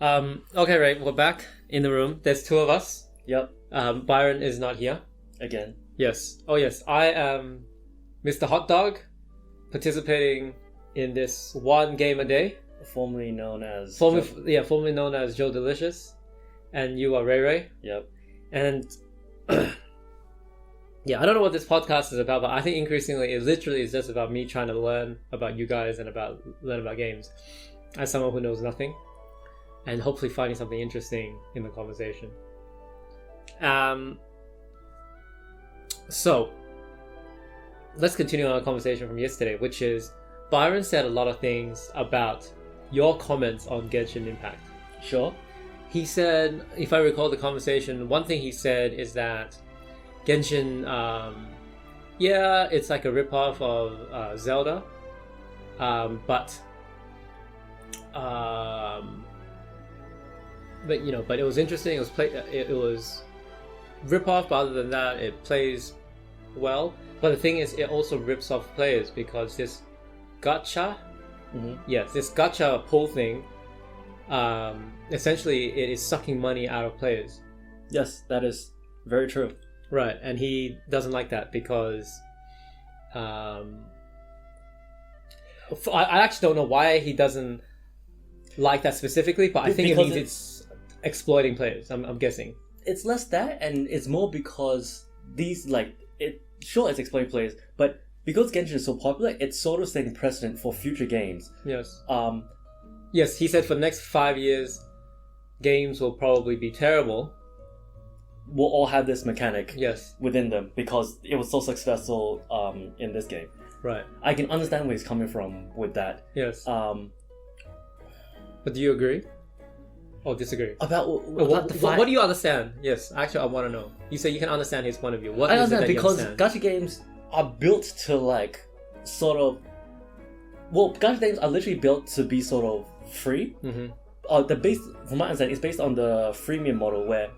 Okay, right. We're back in the room. There's two of us. Yep. Byron is not here. Again. Yes. Oh, yes. I am Mr. Hot Dog, participating in this one game a day. Formerly known as... Formerly known as Joe Delicious. And you are Ray Ray. Yep. And... yeah, I don't know what this podcast is about, but I think increasingly it literally is just about me trying to learn about you guys and learn about games. As someone who knows nothing. And hopefully finding something interesting in the conversation. So, let's continue our conversation from yesterday, which is Byron said a lot of things about your comments on Genshin Impact. Sure. He said, if I recall the conversation, one thing he said is that Genshin, it's like a ripoff of Zelda, but it was interesting. It was rip-off, but other than that, it plays well. But the thing is, it also rips off players because this gacha, this gacha pull thing, essentially it is sucking money out of players. Yes, that is very true. Right, and he doesn't like that because I actually don't know why he doesn't like that specifically, but I think it means it's exploiting players. I'm guessing. It's less that, and it's more because these it's exploiting players, but because Genshin is so popular, it's sort of setting precedent for future games. Yes. Yes, he said for the next 5 years, games will probably be terrible. We'll all have this mechanic within them because it was so successful in this game. Right. I can understand where he's coming from with that. Yes. But do you agree? Or disagree? What do you understand? Yes, actually I want to know. You say you can understand his point of view. What I is it understand that because you understand? gacha games are built to gacha games are literally built to be sort of free. Mm-hmm. From my understanding, it's based on the freemium model where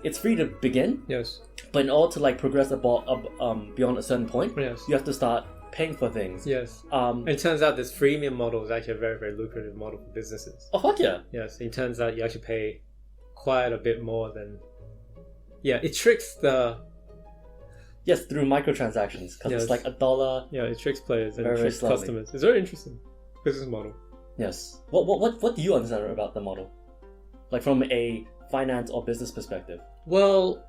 it's free to begin. Yes. But in order to progress beyond a certain point, yes, you have to start paying for things. Yes. It turns out this freemium model is actually a very, very lucrative model for businesses. Oh, fuck yeah. Yes. It turns out you actually pay quite a bit more than... Yeah, it tricks the... Yes, through microtransactions, because it's like $1. Yeah, it tricks players and very, tricks very customers. It's very interesting business model. Yes. What do you understand about the model? Like from a finance or business perspective? Well,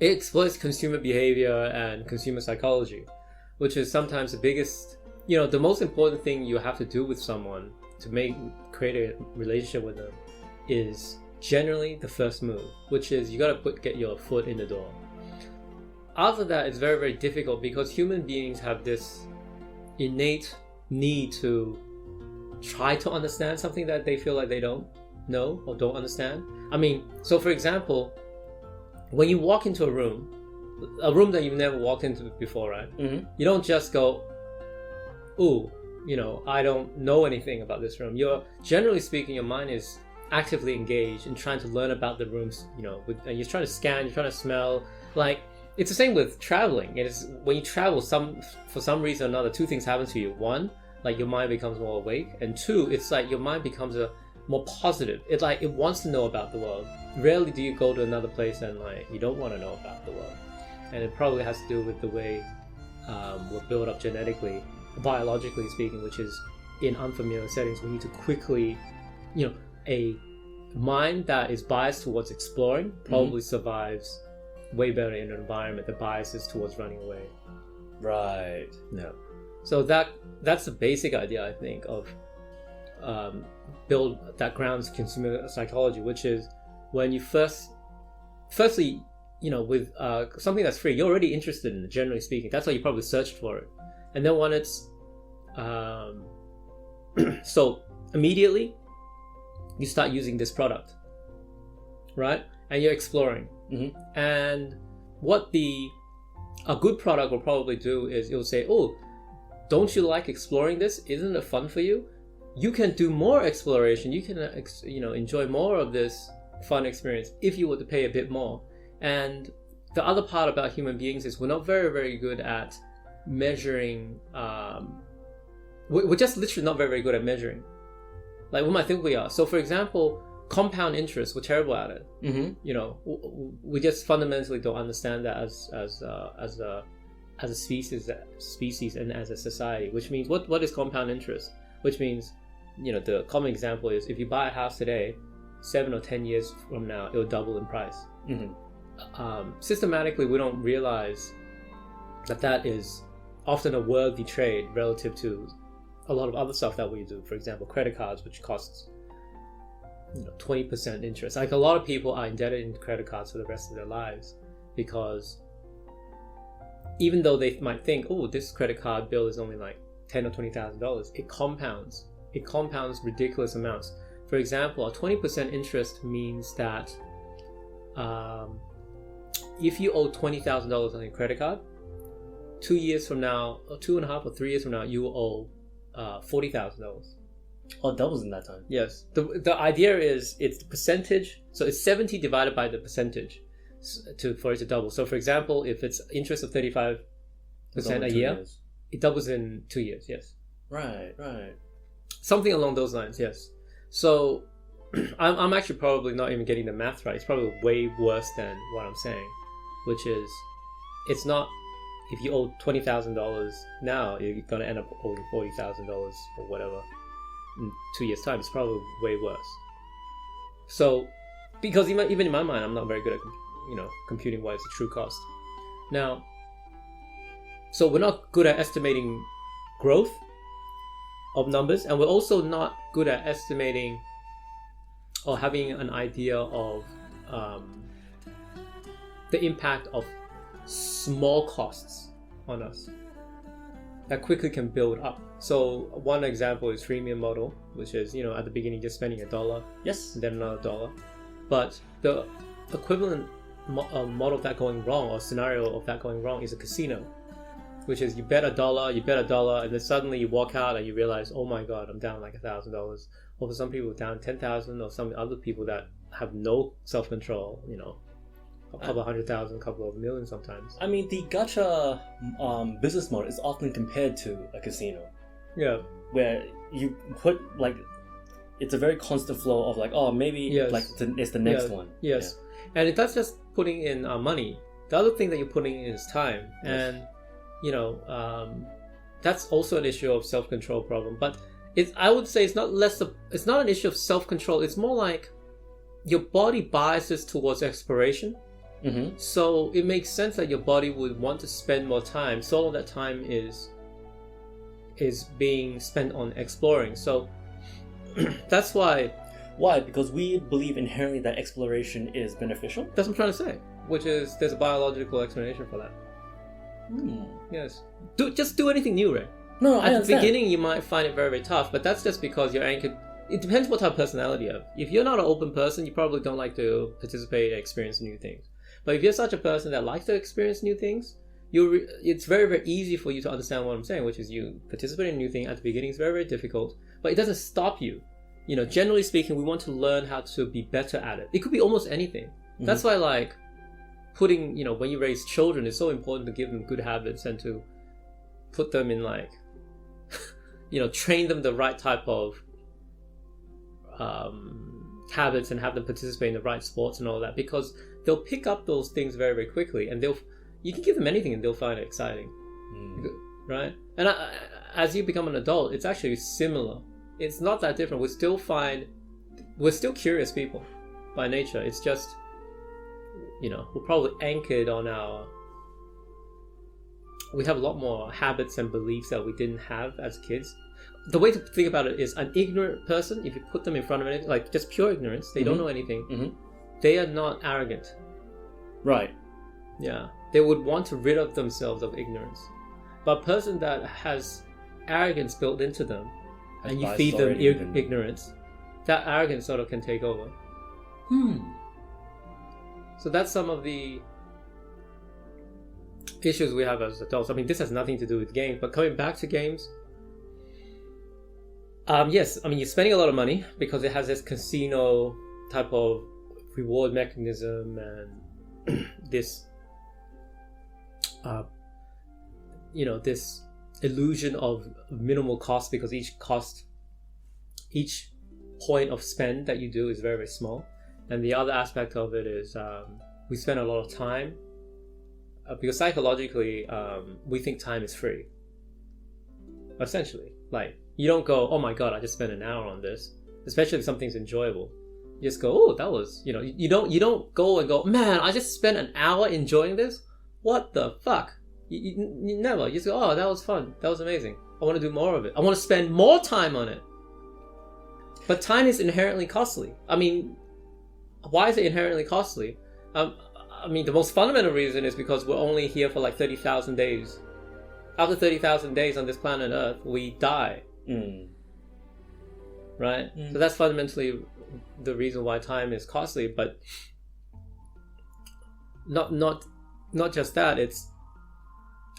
it exploits consumer behavior and consumer psychology, which is sometimes the biggest, the most important thing you have to do with someone to create a relationship with them is generally the first move, which is you got to get your foot in the door. After that, it's very, very difficult because human beings have this innate need to try to understand something that they feel like they don't know or don't understand. I mean, so for example, when you walk into a room that you've never walked into before, right? Mm-hmm. You don't just go, ooh, I don't know anything about this room. Generally speaking, your mind is actively engaged in trying to learn about the rooms, and you're trying to scan, you're trying to smell. It's the same with traveling. It is when you travel, for some reason or another, two things happen to you. One, your mind becomes more awake, and two, it's like your mind becomes more positive. It wants to know about the world. Rarely do you go to another place and you don't want to know about the world. And it probably has to do with the way we're built up genetically, biologically speaking, which is in unfamiliar settings. We need to quickly, a mind that is biased towards exploring probably survives way better in an environment that biases towards running away. Right. Yeah. So that's the basic idea, I think, of build that grounds consumer psychology, which is when you firstly, with something that's free, you're already interested in it, generally speaking. That's why you probably searched for it. And then when it's so immediately you start using this product, right? And you're exploring. Mm-hmm. And what a good product will probably do is it will say, oh, don't you like exploring this? Isn't it fun for you? You can do more exploration. You can, enjoy more of this fun experience if you were to pay a bit more. And the other part about human beings is we're not very, very good at measuring. We're just literally not very, very good at measuring. Like, we might think we are. So, for example, compound interest, we're terrible at it. Mm-hmm. You know, we just fundamentally don't understand that as a species and as a society. Which means, what is compound interest? Which means, you know, the common example is if you buy a house today, 7 or 10 years from now, it will double in price. Mm-hmm. Systematically, we don't realize that is often a worthy trade relative to a lot of other stuff that we do. For example, credit cards, which costs 20% interest. Like, a lot of people are indebted in credit cards for the rest of their lives because even though they might think, oh, this credit card bill is only like $10,000 or $20,000, it compounds. It compounds ridiculous amounts. For example, a 20% interest means that if you owe $20,000 on your credit card, 2 years from now, or 2.5 or 3 years from now, you will owe $40,000. Oh, doubles in that time. Yes. The idea is it's the percentage. So it's 70 divided by the percentage for it to double. So, for example, if it's interest of 35% a year, it doubles in 2 years. Yes. Right. Something along those lines. Yes. So I'm actually probably not even getting the math right. It's probably way worse than what I'm saying, which is it's not. If you owe $20,000 now, you're going to end up owing $40,000 or whatever in 2 years' time. It's probably way worse. So, because even in my mind, I'm not very good at computing what is the true cost. Now, so we're not good at estimating growth of numbers, and we're also not good at estimating or having an idea of the impact of small costs on us that quickly can build up. So one example is freemium model, which is at the beginning just spending $1, yes, and then another $1. But the equivalent model of that going wrong, or scenario of that going wrong, is a casino, which is you bet $1, and then suddenly you walk out and you realize, oh my god, I'm down like $1,000. Or for some people down 10,000, or some other people that have no self-control, a couple of 100,000, a couple of million sometimes. I mean, the gacha business model is often compared to a casino. Yeah. Where you put it's a very constant flow of maybe yes. It's the next one. Yes. Yeah. And that's just putting in money. The other thing that you're putting in is time. Yes. And that's also an issue of self-control problem. But I would say it's not an issue of self-control. It's more like your body biases towards exploration. Mm-hmm. So it makes sense that your body would want to spend more time. So all of that time is being spent on exploring. So that's why. Why? Because we believe inherently that exploration is beneficial? That's what I'm trying to say. Which is, there's a biological explanation for that. Yes. Just do anything new, Ray. No, I At understand. the beginning, you might find it very, very tough, but that's just because you're anchored. It depends what type of personality you have. If you're not an open person, you probably don't like to participate and experience new things. But if you're such a person that likes to experience new things, it's very, very easy for you to understand what I'm saying, which is you participate in a new thing at the beginning. It's very, very difficult, but it doesn't stop you. Generally speaking, we want to learn how to be better at it. It could be almost anything. Mm-hmm. That's why, putting, when you raise children, it's so important to give them good habits and to put them in, train them the right type of habits and have them participate in the right sports and all that, because they'll pick up those things very, very quickly, and you can give them anything and they'll find it exciting. Right? And as you become an adult, it's actually similar. It's not that different. We're still curious people by nature. It's just, we're probably anchored on we have a lot more habits and beliefs that we didn't have as kids. The way to think about it is, an ignorant person, if you put them in front of anything, just pure ignorance, they don't know anything, they are not arrogant. Right. Yeah. They would want to rid of themselves of ignorance. But a person that has arrogance built into them, and you feed them ignorance, that arrogance sort of can take over. So that's some of the issues we have as adults. I mean, this has nothing to do with games, but coming back to games, yes, I mean, you're spending a lot of money because it has this casino type of reward mechanism and this, this illusion of minimal cost, because each point of spend that you do is very, very small. And the other aspect of it is we spend a lot of time because psychologically we think time is free. Essentially, like you don't go, oh my god, I just spent an hour on this, especially if something's enjoyable. You just go, oh, that was, you don't go and go, man, I just spent an hour enjoying this. What the fuck? You never. You just go, oh, that was fun. That was amazing. I want to do more of it. I want to spend more time on it. But time is inherently costly. I mean, why is it inherently costly? I mean, the most fundamental reason is because we're only here for like 30,000 days. After 30,000 days on this planet Earth, we die. Right? So that's fundamentally the reason why time is costly. But not just that. It's,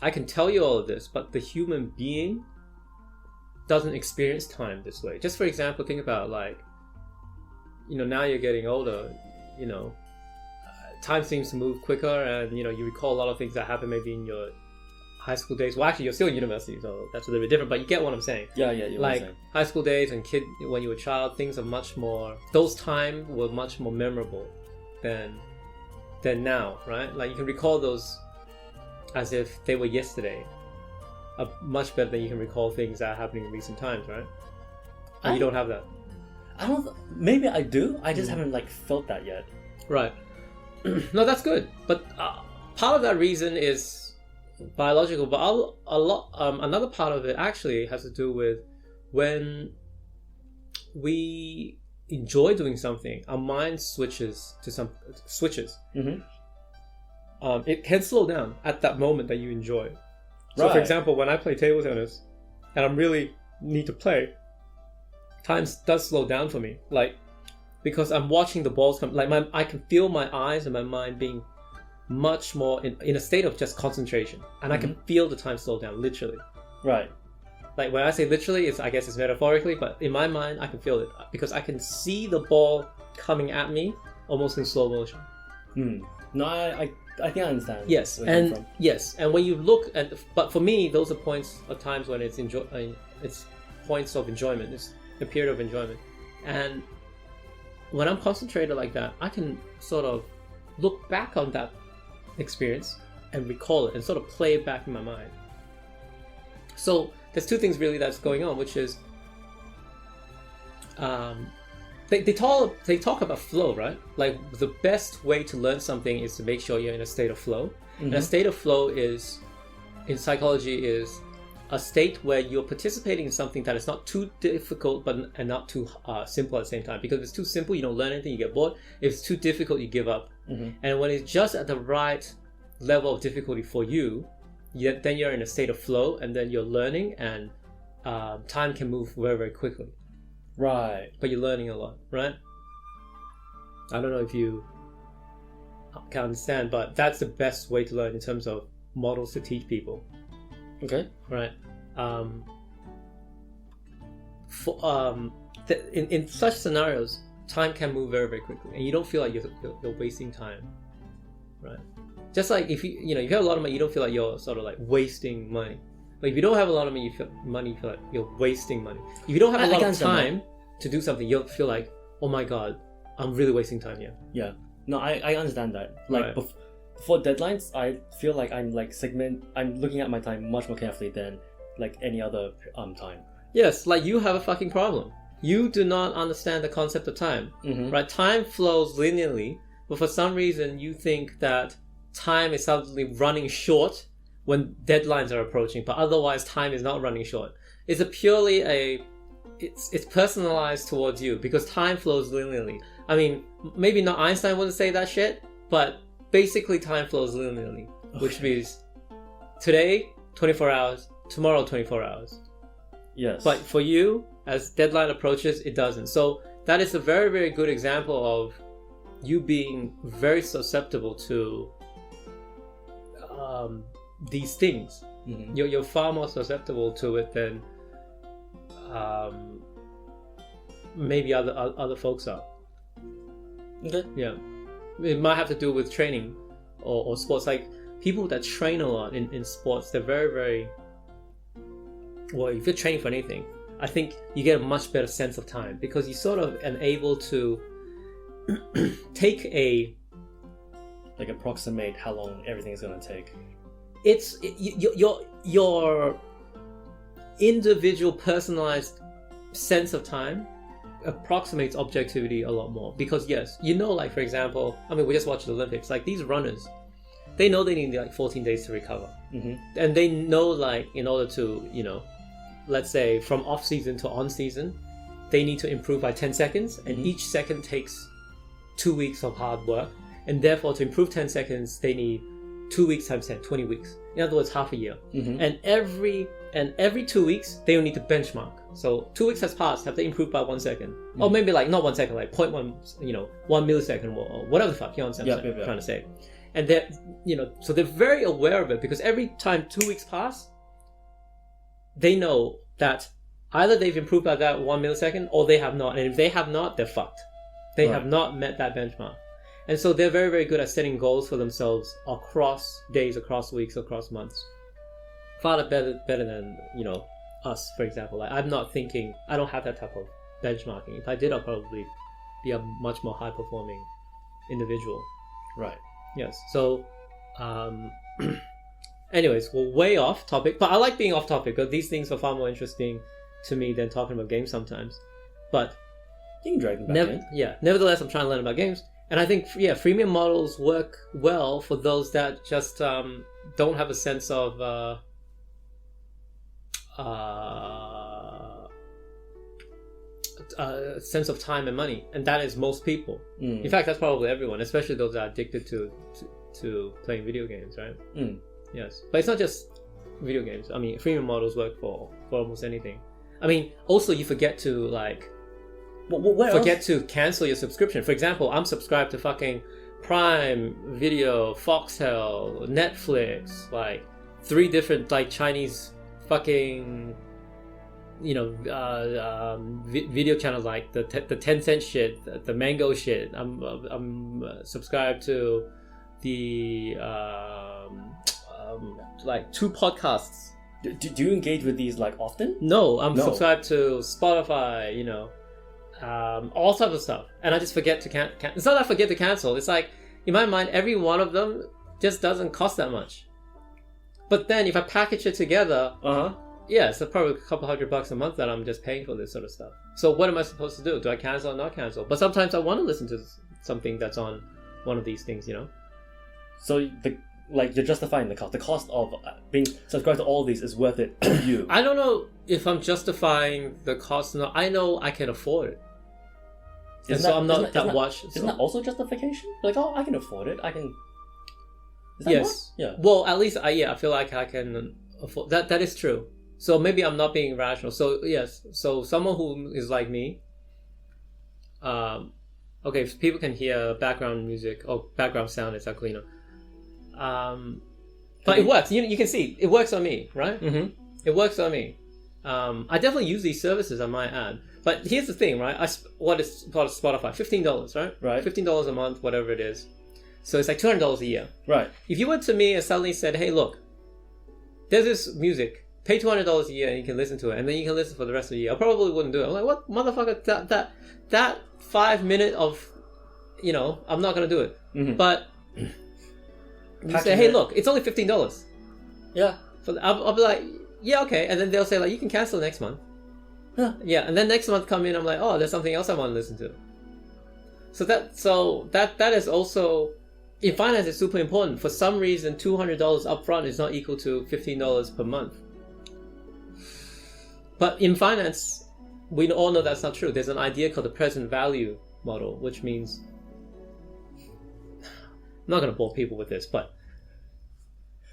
I can tell you all of this, but the human being doesn't experience time this way. Just for example, think about like, now you're getting older, time seems to move quicker, and you recall a lot of things that happened maybe in your high school days. Well, actually, you're still in university, so that's a little bit different. But you get what I'm saying. Yeah. Like high school days and when you were a child, things are much more. Those times were much more memorable than now, right? Like you can recall those as if they were yesterday. Much better than you can recall things that are happening in recent times, right? And you don't have that. I don't. Maybe I do. I just haven't like felt that yet. Right. No, that's good. But part of that reason is biological. But another part of it actually has to do with when we enjoy doing something, our mind switches. Mm-hmm. It can slow down at that moment that you enjoy. So, Right. for example, when I play table tennis and I really need to play, time does slow down for me. Like, because I'm watching the balls come. Like, I can feel my eyes and my mind being much more in a state of just concentration, and I can feel the time slow down, literally. Right. Like when I say literally, I guess it's metaphorically, but in my mind, I can feel it because I can see the ball coming at me almost in slow motion. No, I think I understand. Yes, where you're coming from. and when you look at, but for me, those are times when it's points of enjoyment. It's a period of enjoyment, and when I'm concentrated like that, I can sort of look back on that experience and recall it and sort of play it back in my mind. So there's two things really that's going on, which is they talk about flow, right? Like the best way to learn something is to make sure you're in a state of flow. And a state of flow is, in psychology, is a state where you're participating in something that is not too difficult and not too simple at the same time. Because if it's too simple, you don't learn anything, you get bored. If it's too difficult, you give up. And when it's just at the right level of difficulty for you, then you're in a state of flow, and then you're learning, and time can move very, very quickly. Right. But you're learning a lot, right? I don't know if you can understand, but that's the best way to learn in terms of models to teach people. Okay. Right. In such scenarios, time can move very, very quickly, and you don't feel like you're wasting time, right? Just like if you have a lot of money, you don't feel like you're sort of like wasting money. Like if you don't have a lot of money, you feel like you're wasting money. If you don't have a lot of time to do something, you'll feel like, oh my god, I'm really wasting time here. Yeah. No, I understand that. Like Right. before deadlines, I feel like I'm looking at my time much more carefully than like any other time. Yes, like you have a fucking problem. You do not understand the concept of time, right? Time flows linearly, but for some reason you think that time is suddenly running short when deadlines are approaching, but otherwise time is not running short. It's it's personalized towards you because time flows linearly. I mean, maybe not Einstein wouldn't say that shit, but basically time flows linearly, which means today 24 hours, tomorrow 24 hours. Yes. But for you, as deadline approaches, it doesn't. So that is a very, very good example of you being very susceptible to these things. You're far more susceptible to it than maybe other folks are. Okay. Yeah, it might have to do with training or sports. Like people that train a lot in sports, they're very, very well. If you're training for anything, I think you get a much better sense of time because you sort of are able to take like approximate how long everything is going to take. Your individual personalized sense of time approximates objectivity a lot more because yes, like for example, I mean we just watched the Olympics, like these runners, they know they need like 14 days to recover, and they know like in order to let's say from off season to on season, they need to improve by 10 seconds, and each second takes 2 weeks of hard work, and therefore to improve 10 seconds they need 2 weeks times 10, 20 weeks. In other words, half a year. And every 2 weeks they will need to benchmark. So 2 weeks has passed, have they improved by 1 second? Or maybe like not 1 second, like 0.1, 1 millisecond or whatever the fuck, you know what I'm trying to say. And they're, so they're very aware of it because every time 2 weeks pass, they know that either they've improved by that 1 millisecond or they have not. And if they have not, they're fucked. They have not met that benchmark. And so they're very, very good at setting goals for themselves across days, across weeks, across months. Far better than, us, for example. Like, I'm not thinking, I don't have that type of benchmarking. If I did, I'll probably be a much more high-performing individual. Right. Yes. So, anyways, we're way off topic. But I like being off topic because these things are far more interesting to me than talking about games sometimes. But you can drag them back in. Yeah. Nevertheless, I'm trying to learn about games. And I think, freemium models work well for those that just don't have a sense of time and money, and that is most people. In fact, that's probably everyone, especially those that are addicted to playing video games, right? Yes, but it's not just video games. I mean, freemium models work for almost anything. I mean, also you forget to to cancel your subscription. For example, I'm subscribed to fucking Prime Video, Foxtel, Netflix, like 3 different like Chinese fucking video channels, like the Tencent shit, the Mango shit. I'm subscribed to the like 2 podcasts. Do you engage with these like often? No, I'm subscribed to Spotify, all types of stuff, and I just forget to cancel. It's not that I forget to cancel. It's like in my mind, every one of them just doesn't cost that much. But then if I package it together, it's probably a couple $100 a month that I'm just paying for this sort of stuff. So what am I supposed to do? Do I cancel or not cancel? But sometimes I want to listen to something that's on one of these things, So you're justifying the cost. The cost of being subscribed to all these is worth it to you. I don't know if I'm justifying the cost. No, I know I can afford it. Isn't that also justification? Like, I can afford it. I can. Yes. Yeah. Well, at least I feel like I can afford that. That is true. So maybe I'm not being rational. So yes. So someone who is like me. Okay, if people can hear background music or background sound, it's actually but it works. You can see it works on me, right? It works on me. I definitely use these services, I might add. But here's the thing, right? What is Spotify? $15, right? Right. $15 a month, whatever it is. So it's like $200 a year. Right. If you went to me and suddenly said, "Hey, look, there's this music. Pay $200 a year and you can listen to it, and then you can listen for the rest of the year," I probably wouldn't do it. I'm like, "What, motherfucker? That 5 minute of, I'm not gonna do it." But you say, "Hey, look, it's only $15. Yeah. I'll be like, "Yeah, okay," and then they'll say like, "You can cancel next month." Yeah, and then next month come in, I'm like, "Oh, there's something else I want to listen to." So that is also in finance is super important. For some reason, $200 upfront is not equal to $15 per month. But in finance, we all know that's not true. There's an idea called the present value model, which means I'm not going to bore people with this, but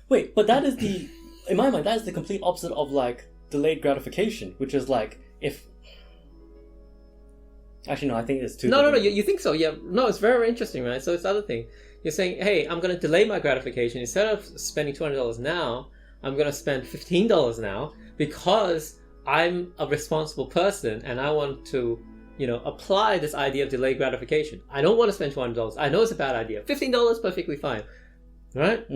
wait, but that is in my mind, that is the complete opposite of like delayed gratification, which is like if. Actually, no, I think it's too. No. You think so? Yeah. No, it's very, very interesting, right? So it's the other thing. You're saying, "Hey, I'm going to delay my gratification. Instead of spending $200 now, I'm going to spend $15 now because I'm a responsible person and I want to, apply this idea of delayed gratification. I don't want to spend $200. I know it's a bad idea. $15, perfectly fine, right?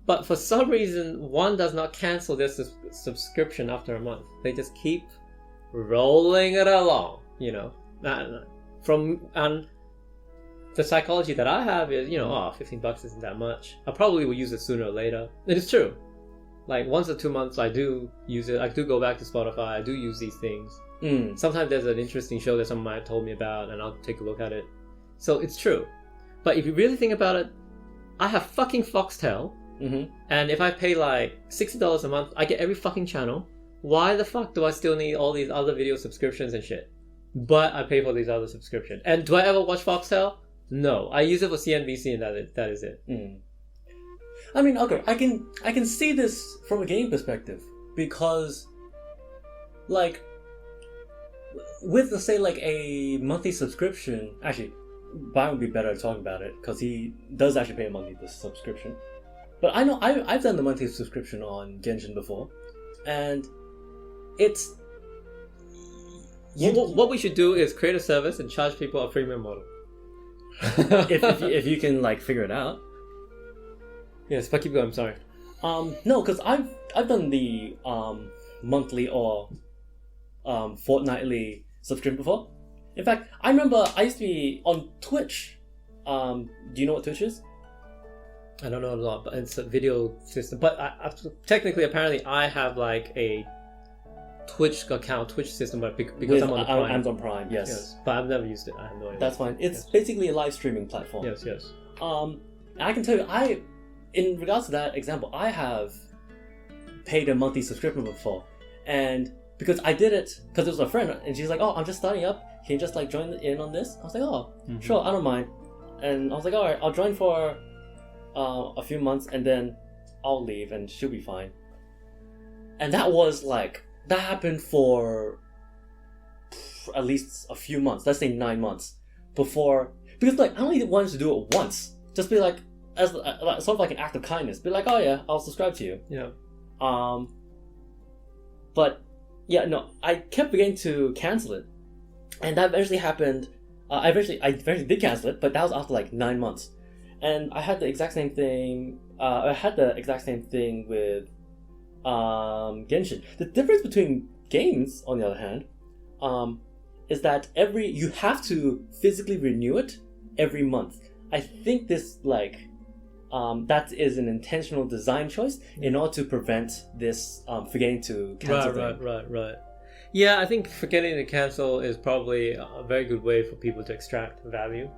But for some reason, one does not cancel their subscription after a month. They just keep rolling it along. And the psychology that I have is, $15 isn't that much. I probably will use it sooner or later. And it's true. Like once or 2 months, I do use it. I do go back to Spotify. I do use these things. Sometimes there's an interesting show that someone might have told me about, and I'll take a look at it. So it's true. But if you really think about it, I have fucking Foxtel, and if I pay like $60 a month, I get every fucking channel. Why the fuck do I still need all these other video subscriptions and shit? But I pay for these other subscriptions. And do I ever watch Foxtel? No. I use it for CNBC, and that is it. I mean, okay, I can see this from a game perspective, because, like, with, let's say, like, a monthly subscription, actually, Brian would be better at talking about it, because he does actually pay a monthly subscription. But I know, I've done the monthly subscription on Genshin before, and it's... What we should do is create a service and charge people a freemium model. if you can, like, figure it out. Yes, but keep going, I'm sorry. No, because I've done the monthly or fortnightly subscription before. In fact, I remember I used to be on Twitch. Do you know what Twitch is? I don't know a lot, but it's a video system. But technically, apparently, I have like a Twitch account, Twitch system, but because I'm on Prime. Amazon Prime, yes. But I've never used it. I have no idea. That's fine. It's basically a live streaming platform. Yes. I can tell you, in regards to that example, I have paid a monthly subscription before, and because I did it because it was a friend, and she's like, "Oh, I'm just starting up. Can you just like join in on this?" I was like, "Oh, sure, I don't mind." And I was like, "All right, I'll join for a few months, and then I'll leave, and she'll be fine." And that happened for at least a few months. Let's say 9 months before, because like I only wanted to do it once, just be like, as sort of like an act of kindness, be like, "Oh yeah, I'll subscribe to you." Yeah. But yeah, no, I kept forgetting to cancel it, and that eventually happened. I eventually did cancel it, but that was after like 9 months, and I had the exact same thing. With Genshin. The difference between games, on the other hand, is that you have to physically renew it every month. I think this that is an intentional design choice in order to prevent this forgetting to cancel. Right. Yeah, I think forgetting to cancel is probably a very good way for people to extract value.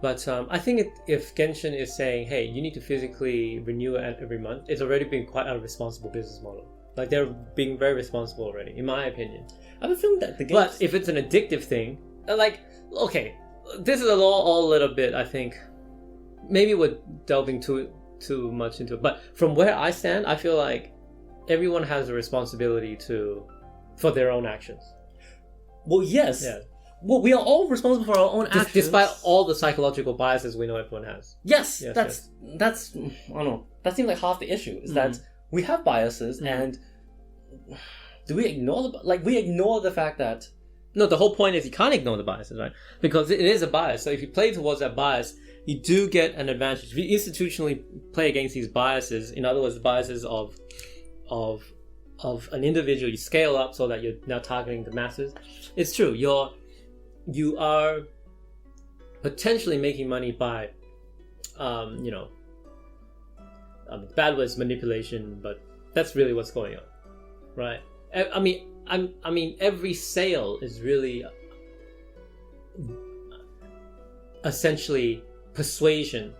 But I think if Genshin is saying, "Hey, you need to physically renew it every month," it's already been quite a responsible business model. Like they're being very responsible already, in my opinion. I have a feeling that the game. But if it's an addictive thing, this is all a little bit. I think maybe we're delving too much into it. But from where I stand, I feel like everyone has a responsibility for their own actions. Well, yes. Yeah. Well, we are all responsible for our own actions. Despite all the psychological biases we know everyone has. That's I don't know. That seems like half the issue, is that we have biases, and do we ignore we ignore the fact that... No, the whole point is you can't ignore the biases, right? Because it is a bias. So if you play towards that bias, you do get an advantage. If you institutionally play against these biases, in other words, the biases of an individual, you scale up so that you're now targeting the masses. It's true. You are potentially making money by, bad words, manipulation, but that's really what's going on, right? I mean, every sale is really essentially persuasion.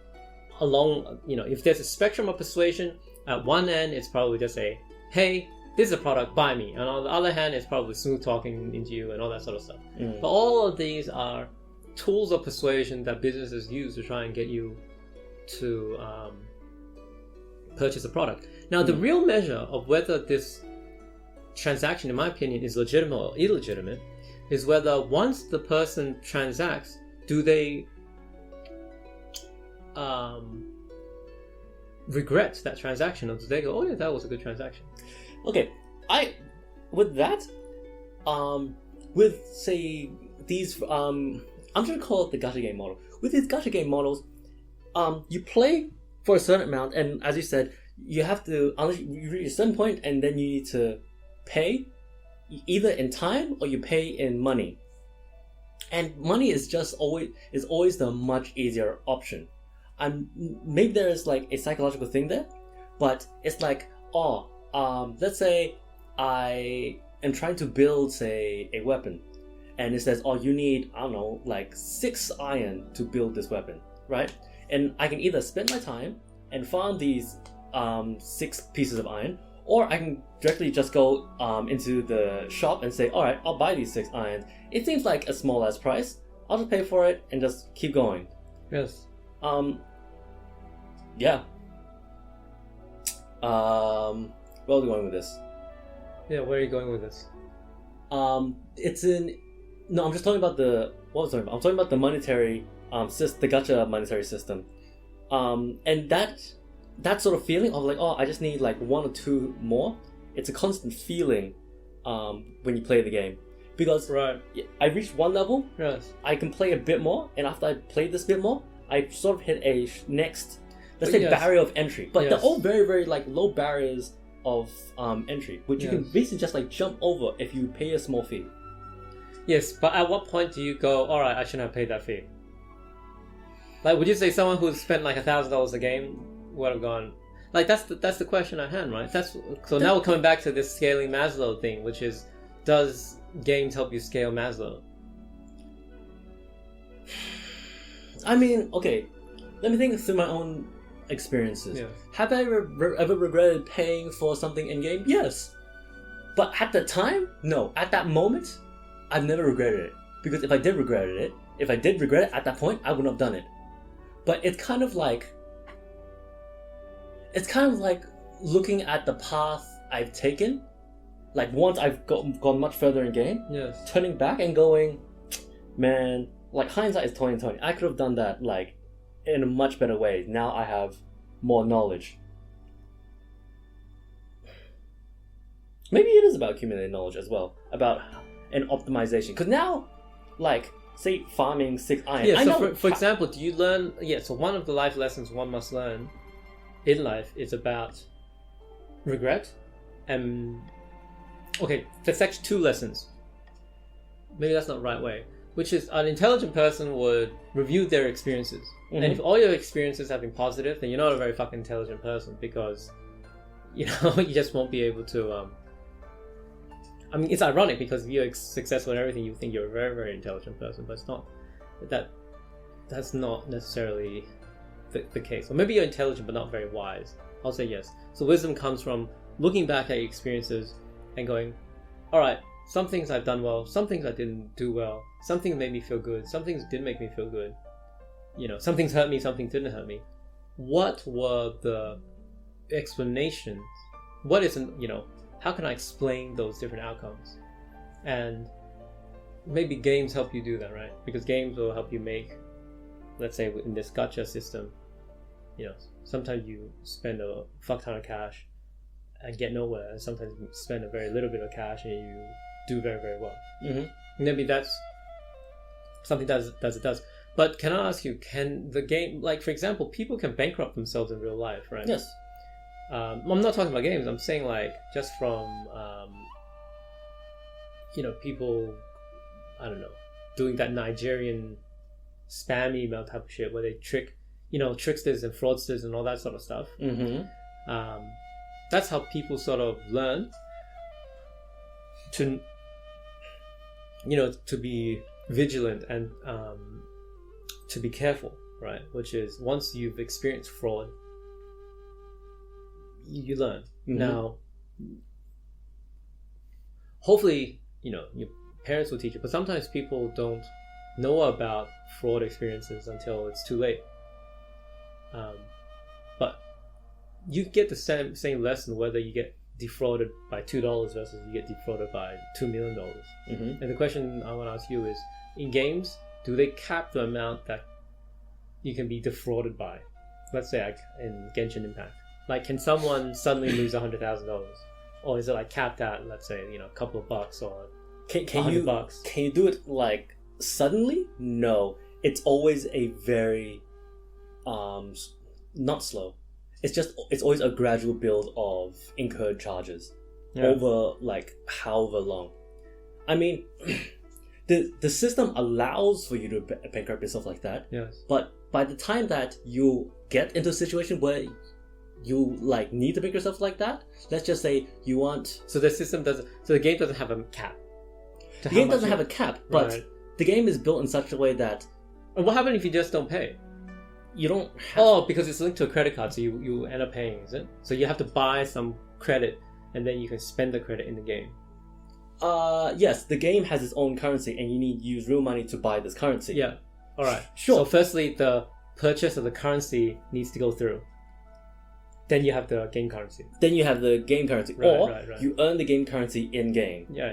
Along, if there's a spectrum of persuasion, at one end it's probably just a, "Hey, this is a product, buy me." And on the other hand, it's probably smooth talking into you and all that sort of stuff. But all of these are tools of persuasion that businesses use to try and get you to purchase a product. Now, the real measure of whether this transaction, in my opinion, is legitimate or illegitimate is whether once the person transacts, do they regret that transaction, or do they go, "Oh yeah, that was a good transaction"? Okay, with that, with say these, I'm just gonna call it the gacha game model. With these gacha game models, you play for a certain amount, and as you said, you have to, unless you reach a certain point, and then you need to pay either in time or you pay in money. And money is always the much easier option. Maybe there is like a psychological thing there, but it's like, let's say I am trying to build, say, a weapon, and it says, you need, I don't know, like 6 iron to build this weapon, right? And I can either spend my time and farm these 6 pieces of iron, or I can directly just go into the shop and say, alright, I'll buy these 6 irons. It seems like a small ass price. I'll just pay for it and just keep going. Yes. Yeah. Where are we going with this? Yeah, where are you going with this? It's in... No, I'm just talking about the... What was I talking about? I'm talking about the monetary... the gacha monetary system. And that sort of feeling of like, I just need like 1 or 2 more. It's a constant feeling when you play the game. Because right. I reached 1 level, yes. I can play a bit more, and after I played this bit more, I sort of hit a next, let's say, barrier of entry. But they're all very, very like low barriers of entry, which you can basically just like jump over if you pay a small fee. Yes, but at what point do you go, alright, I shouldn't have paid that fee? Like, would you say someone who spent like $1,000 a game would have gone... Like, that's the question at hand, right? Now we're coming back to this scaling Maslow thing, which is, does games help you scale Maslow? I mean, okay, let me think through my own experiences. Yeah. Have I ever regretted paying for something in game? Yes. But at the time, no. At that moment, I've never regretted it. Because if I did regret it at that point, I wouldn't have done it. But it's kind of like looking at the path I've taken. Like once I've gone much further in game, turning back and going, man, like hindsight is 20/20. I could have done that like in a much better way. Now I have more knowledge. Maybe it is about accumulating knowledge as well, about an optimization. Because now, like, say farming 6 iron. Yeah, so for example, do you learn... Yeah, so one of the life lessons one must learn in life is about regret. And... Okay, there's actually 2 lessons. Maybe that's not the right way. Which is, an intelligent person would review their experiences. Mm-hmm. And if all your experiences have been positive, then you're not a very fucking intelligent person. Because, you just won't be able to... I mean, it's ironic because if you're successful in everything, you think you're a very, very intelligent person, but it's not. That's not necessarily the case. Or maybe you're intelligent but not very wise. I'll say yes. So wisdom comes from looking back at your experiences and going, all right, some things I've done well, some things I didn't do well, some things made me feel good, some things didn't make me feel good. Some things hurt me, some things didn't hurt me. What were the explanations? What isn't, how can I explain those different outcomes? And maybe games help you do that, right? Because games will help you make, let's say in this gacha system, sometimes you spend a fuck ton of cash and get nowhere, and sometimes you spend a very little bit of cash and you do very, very well. Mm-hmm. Maybe that's something that it does. But can I ask you, can the game, like for example, people can bankrupt themselves in real life, right? Yes. I'm not talking about games. I'm saying like just from people, I don't know, doing that Nigerian spam email type of shit where they trick, tricksters and fraudsters and all that sort of stuff. Mm-hmm. That's how people sort of learn to, to be vigilant and to be careful, right? Which is once you've experienced fraud, you learn. Mm-hmm. Now, hopefully, your parents will teach you, but sometimes people don't know about fraud experiences until it's too late. But you get the same lesson whether you get defrauded by $2 versus you get defrauded by $2 million. Mm-hmm. And the question I want to ask you is, in games, do they cap the amount that you can be defrauded by? Let's say like in Genshin Impact. Like, can someone suddenly lose $100,000, or is it like capped at, let's say, a couple of bucks or $100? Can you do it like suddenly? No, it's always a very not slow. It's always a gradual build of incurred charges over like however long. I mean, the system allows for you to bankrupt yourself like that. Yes. But by the time that you get into a situation where you like need to make yourself like that, let's just say you want. So the system doesn't. So the game doesn't have a cap. The game doesn't have a cap, but Right. the game is built in such a way that And what happens if you just don't pay? you don't have. Oh, because it's linked to a credit card, so you end up paying, is it? So you have to buy some credit, and then you can spend the credit in the game. Yes, the game has its own currency, and you need to use real money to buy this currency. Yeah. All right. Sure. So firstly, the purchase of the currency needs to go through. Then you have the game currency. Then you have the game currency, Right, or right. you earn the game currency in game. Yeah.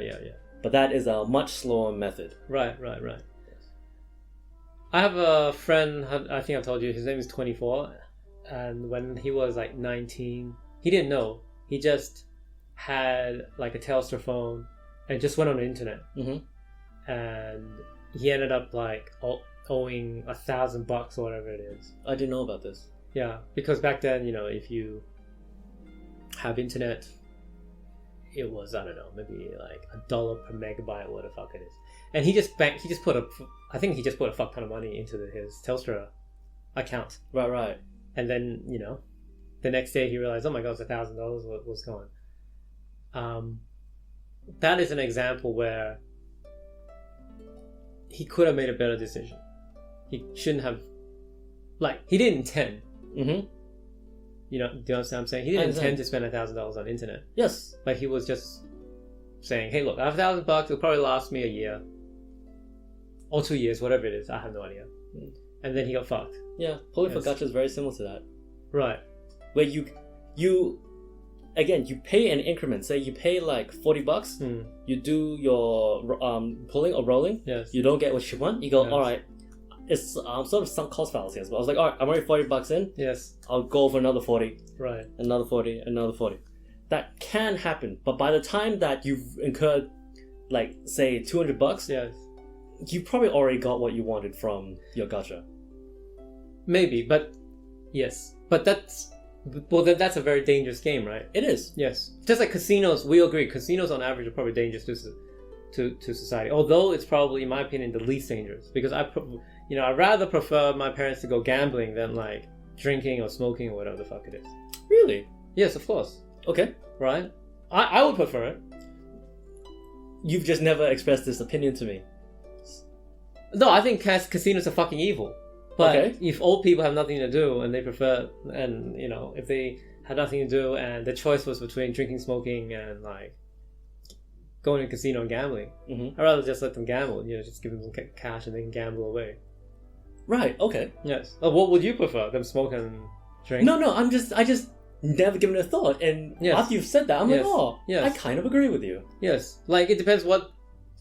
But that is a much slower method. Right. I have a friend, I think I told you, his name is 24, and when he was like 19, he didn't know. He just had like a Telstra phone and just went on the internet. Mm-hmm. And he ended up like owing $1,000 or whatever it is. I didn't know about this. Yeah, because back then, if you have internet, it was, I don't know, maybe like $1 per megabyte, what the fuck it is. And he just put a fuck ton of money into his Telstra account. Right. And then, the next day he realized, oh my god, it's $1,000, what's going on? That is an example where he could have made a better decision. He shouldn't have, he didn't intend. Mm-hmm. Do you understand what I'm saying? He didn't intend to spend $1,000 on internet. Yes. But he was just saying, hey, look, I have $1,000, it'll probably last me a year. Or 2 years, whatever it is. I have no idea. And then he got fucked. Yeah, pulling for Yes. gacha is very similar to that. Right. Where you pay an increment. Say you pay like $40. You do your pulling or rolling. Yes. You don't get what you want. You go, Yes. all right. It's sort of sunk cost fallacy as well. I was like, all right, I'm already $40 in. Yes. I'll go for another 40, Right. another 40, another 40. That can happen, but by the time that you've incurred, like say $200, Yes. you probably already got what you wanted from your gacha. Maybe, but yes. But that's a very dangerous game, right? It is. Yes. Just like casinos, we agree. Casinos on average are probably dangerous to society. Although it's probably, in my opinion, the least dangerous. Because I'd rather prefer my parents to go gambling than like drinking or smoking or whatever the fuck it is. Really? Yes, of course. Okay. Right? I would prefer it. You've just never expressed this opinion to me. No, I think casinos are fucking evil. But Okay. if old people have nothing to do and they prefer, and if they had nothing to do and the choice was between drinking, smoking, and like going to a casino and gambling, Mm-hmm. I'd rather just let them gamble. Just give them cash and they can gamble away. Right. Okay. Yes. What would you prefer? Them smoke and drink? No. I just never given it a thought, and Yes. after you've said that, I'm Yes. like, oh, Yes. I kind of agree with you. Yes. Like it depends what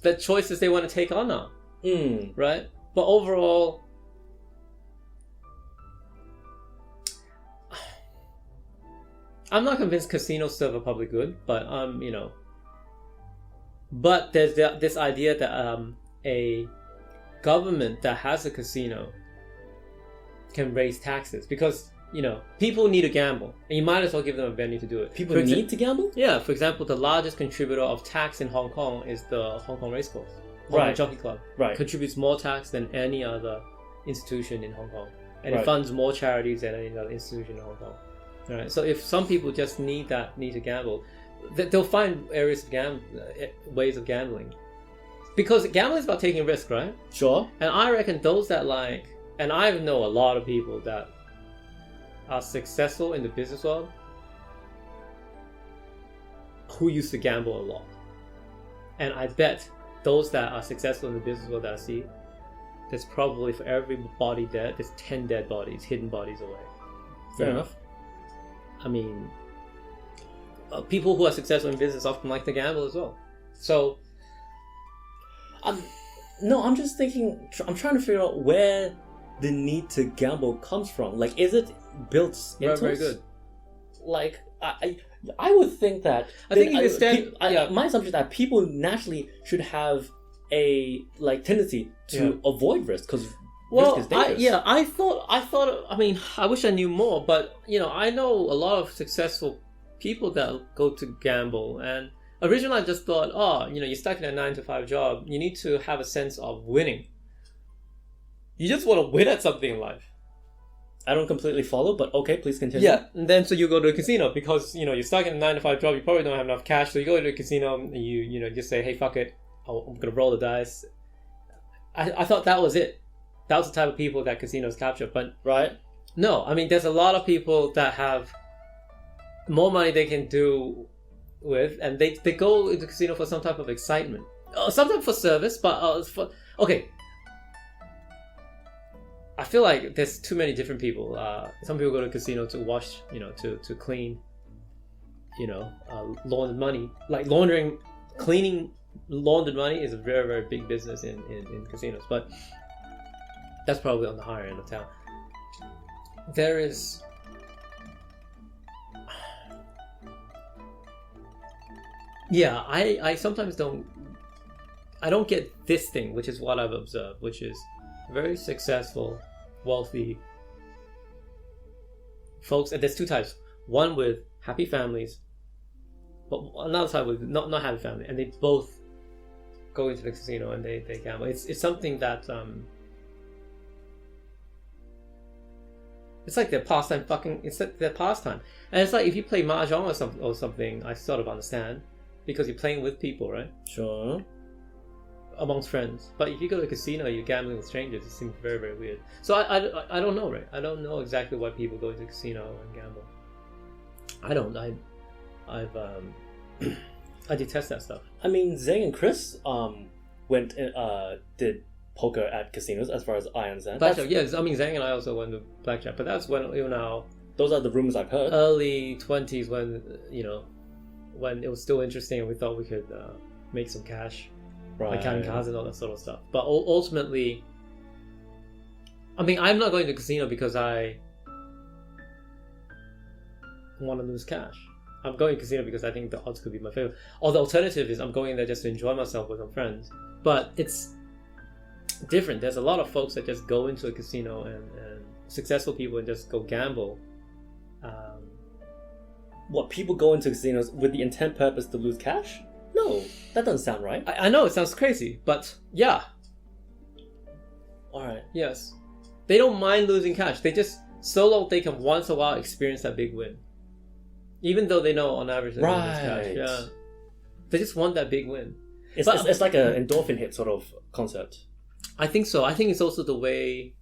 the choices they want to take on now, right? But overall, I'm not convinced casinos serve a public good, but but there's this idea that a government that has a casino can raise taxes because people need to gamble, and you might as well give them a venue to do it. People need to gamble? Yeah, for example, the largest contributor of tax in Hong Kong is the Hong Kong Racecourse. Hong Kong Right. Jockey Club. Right. Contributes more tax than any other institution in Hong Kong. And Right. it funds more charities than any other institution in Hong Kong. Alright, so if some people just need to gamble, they'll find areas of ways of gambling. Because gambling is about taking risk, right? Sure. And I reckon those that and I know a lot of people that are successful in the business world who used to gamble a lot. And I bet those that are successful in the business world that I see, there's probably for every body dead, there's 10 dead bodies, hidden bodies away. Fair enough. I mean, people who are successful in business often like to gamble as well. So, I'm just thinking. I'm trying to figure out where the need to gamble comes from. Like, is it built into very us? good. Like, I would think that. I think instead, my assumption is that people naturally should have a tendency to avoid risk because risk is dangerous. I thought. I mean, I wish I knew more, but I know a lot of successful people that go to gamble, and originally I just thought, you're stuck in a 9 to 5 job. You need to have a sense of winning. You just want to win at something in life. I don't completely follow, but okay, please continue. Yeah, and then so you go to a casino because you're stuck in a 9 to 5 job. You probably don't have enough cash, so you go to a casino and you just say, "Hey, fuck it, I'm gonna roll the dice." I thought that was it. That was the type of people that casinos capture, but right? No, I mean, there's a lot of people that have more money they can do with, and they go into the casino for some type of excitement, sometimes for service, but okay. I feel like there's too many different people. Some people go to a casino to wash, to clean, laundered money. Like cleaning laundered money is a very, very big business in casinos, but that's probably on the higher end of town. There is... Yeah, I sometimes don't get this thing, which is what I've observed, which is very successful, wealthy folks, and there's two types. One with happy families, but another type with not happy family, and they both go into the casino and they gamble. It's something that it's like their pastime. It's like their pastime, and it's like if you play mahjong or something, I sort of understand because you're playing with people, right? Sure. Amongst friends, but if you go to a casino, you're gambling with strangers. It seems very, very weird. So I don't know, right? I don't know exactly why people go to a casino and gamble. I don't. I detest that stuff. I mean, Zhang and Chris went did poker at casinos, as far as I understand. Blackjack, yes. I mean, Zhang and I also went to blackjack, but that's when those are the rumors I've heard. Early 20s, when it was still interesting and we thought we could make some cash. Right. Like counting cards and all that sort of stuff. But ultimately, I mean, I'm not going to the casino because I want to lose cash. I'm going to casino because I think the odds could be my favorite. Or the alternative is I'm going there just to enjoy myself with some friends. But it's different. There's a lot of folks that just go into a casino and successful people and just go gamble. What, people go into casinos with the intent purpose to lose cash? No, that doesn't sound right. I know it sounds crazy, but yeah. Alright. Yes. They don't mind losing cash. They just, so long they can once in a while experience that big win. Even though they know on average they lose cash. Yeah. They just want that big win. It's like an endorphin hit sort of concept. I think so. I think it's also the way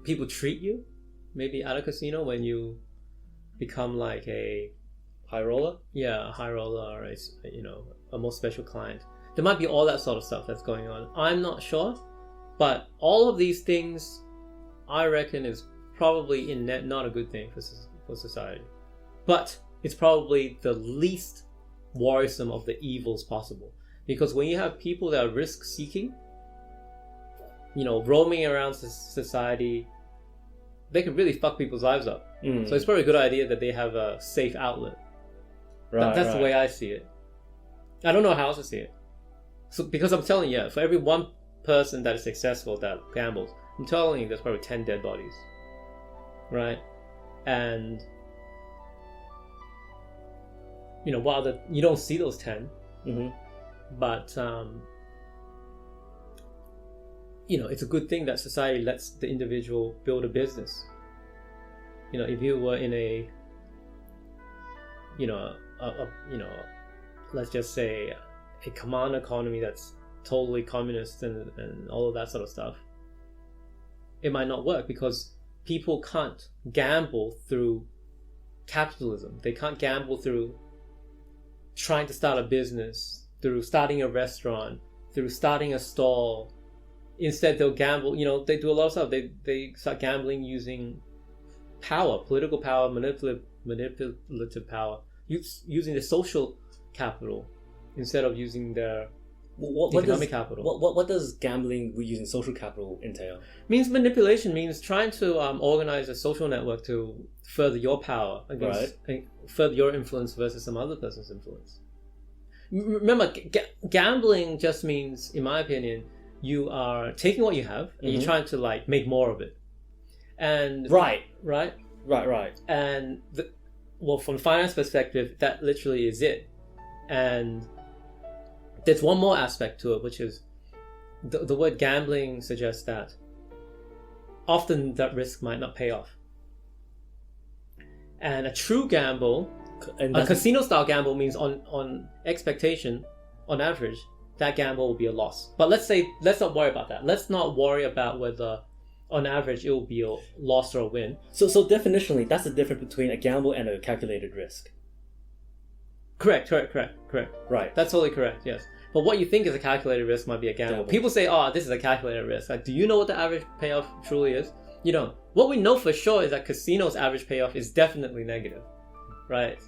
people treat you. Maybe at a casino when you become like a high roller? Yeah, a high roller or a more special client. There might be all that sort of stuff that's going on. I'm not sure. But all of these things, I reckon, is probably in net not a good thing for society. But it's probably the least worrisome of the evils possible. Because when you have people that are risk-seeking, roaming around society, they can really fuck people's lives up. Mm. So it's probably a good idea that they have a safe outlet. That's the way I see it. I don't know how else to see it. So because I'm telling you, for every one person that is successful that gambles, I'm telling you there's probably 10 dead bodies. Right? And while you don't see those 10, mm-hmm. But it's a good thing that society lets the individual build a business. If you were in a let's just say a command economy that's totally communist and all of that sort of stuff, it might not work because people can't gamble through capitalism. They can't gamble through trying to start a business, through starting a restaurant, through starting a stall. Instead, they'll gamble. They do a lot of stuff. They start gambling using power, political power, manipulative power, using the social capital instead of using their economic capital. What does gambling using social capital entail? Means manipulation. Means trying to organize a social network to further your power against, further your influence versus some other person's influence. Remember, gambling just means, in my opinion, you are taking what you have and you're trying to make more of it. And right. And well, from finance perspective, that literally is it. And there's one more aspect to it, which is the word gambling suggests that often that risk might not pay off. And a true gamble, a casino-style gamble, means on expectation, on average, that gamble will be a loss. But let's not worry about that. Let's not worry about whether, on average, it will be a loss or a win. So definitionally, that's the difference between a gamble and a calculated risk. Correct. Right. That's totally correct, yes. But what you think is a calculated risk might be a gamble. People say, oh, this is a calculated risk. Like, do you know what the average payoff truly is? You don't. What we know for sure is that casino's average payoff is definitely negative, right?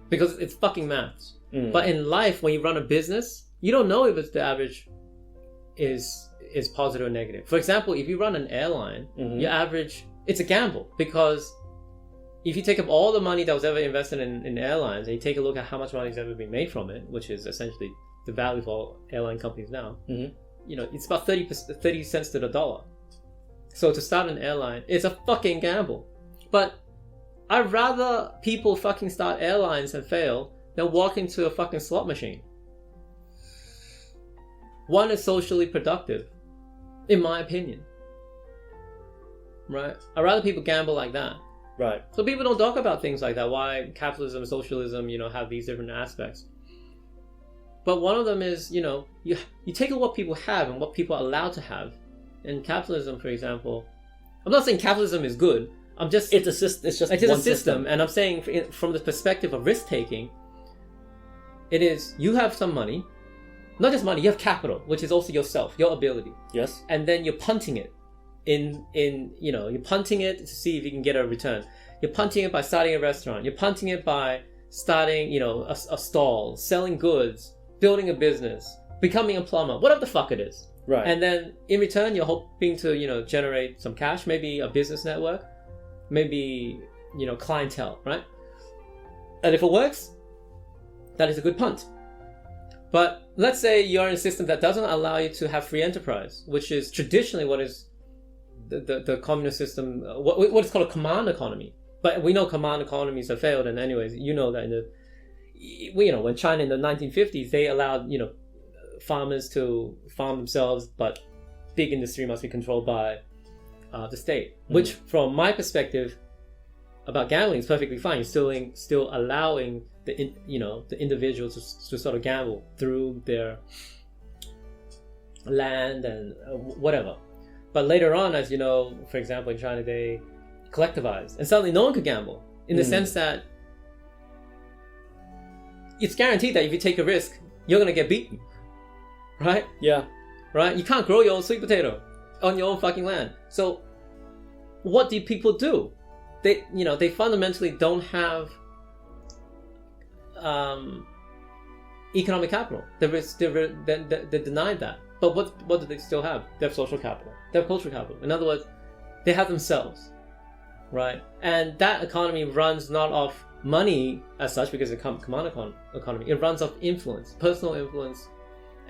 Because it's fucking maths. But in life, when you run a business, you don't know if it's the average is positive or negative. For example, if you run an airline, your average, it's a gamble, because if you take up all the money that was ever invested in airlines and you take a look at how much money has ever been made from it, which is essentially the value of all airline companies now, you know, it's about 30 cents to the dollar. So to start an airline, it's a fucking gamble. But I'd rather people fucking start airlines and fail than walk into a fucking slot machine. One is socially productive, in my opinion. Right? I'd rather people gamble like that. Right. So people don't talk about things like that. Why capitalism, socialism, you know, have these different aspects. But one of them is, you know, you take what people have and what people are allowed to have. In capitalism, for example, I'm not saying capitalism is good. It's a system. And I'm saying from the perspective of risk taking, it is, you have some money, not just money, you have capital, which is also yourself, your ability. Yes. And then you're punting it you're punting it to see if you can get a return. You're punting it by starting a restaurant. You're punting it by starting, you know, a stall, selling goods, building a business, becoming a plumber, whatever the fuck it is. Right. And then in return, you're hoping to, you know, generate some cash, maybe a business network, maybe, you know, clientele, right? And if it works, that is a good punt. But let's say you're in a system that doesn't allow you to have free enterprise, which is traditionally what is the communist system, what is called a command economy. But we know command economies have failed, and anyways, you know that when China in the 1950s, they allowed, you know, farmers to farm themselves, but big industry must be controlled by the state. Which, from my perspective, about gambling is perfectly fine. You're still allowing the individual to sort of gamble through their land and whatever. But later on, as you know, for example, in China, they collectivized, and suddenly no one could gamble in the sense that it's guaranteed that if you take a risk, you're gonna get beaten, right? Yeah. Right? You can't grow your own sweet potato on your own fucking land. So, what do people do? They fundamentally don't have economic capital. They're denied that. But what do they still have? They have social capital. They have cultural capital. In other words, they have themselves, right? And that economy runs not off money as such, because it's a command economy. It runs off influence, personal influence,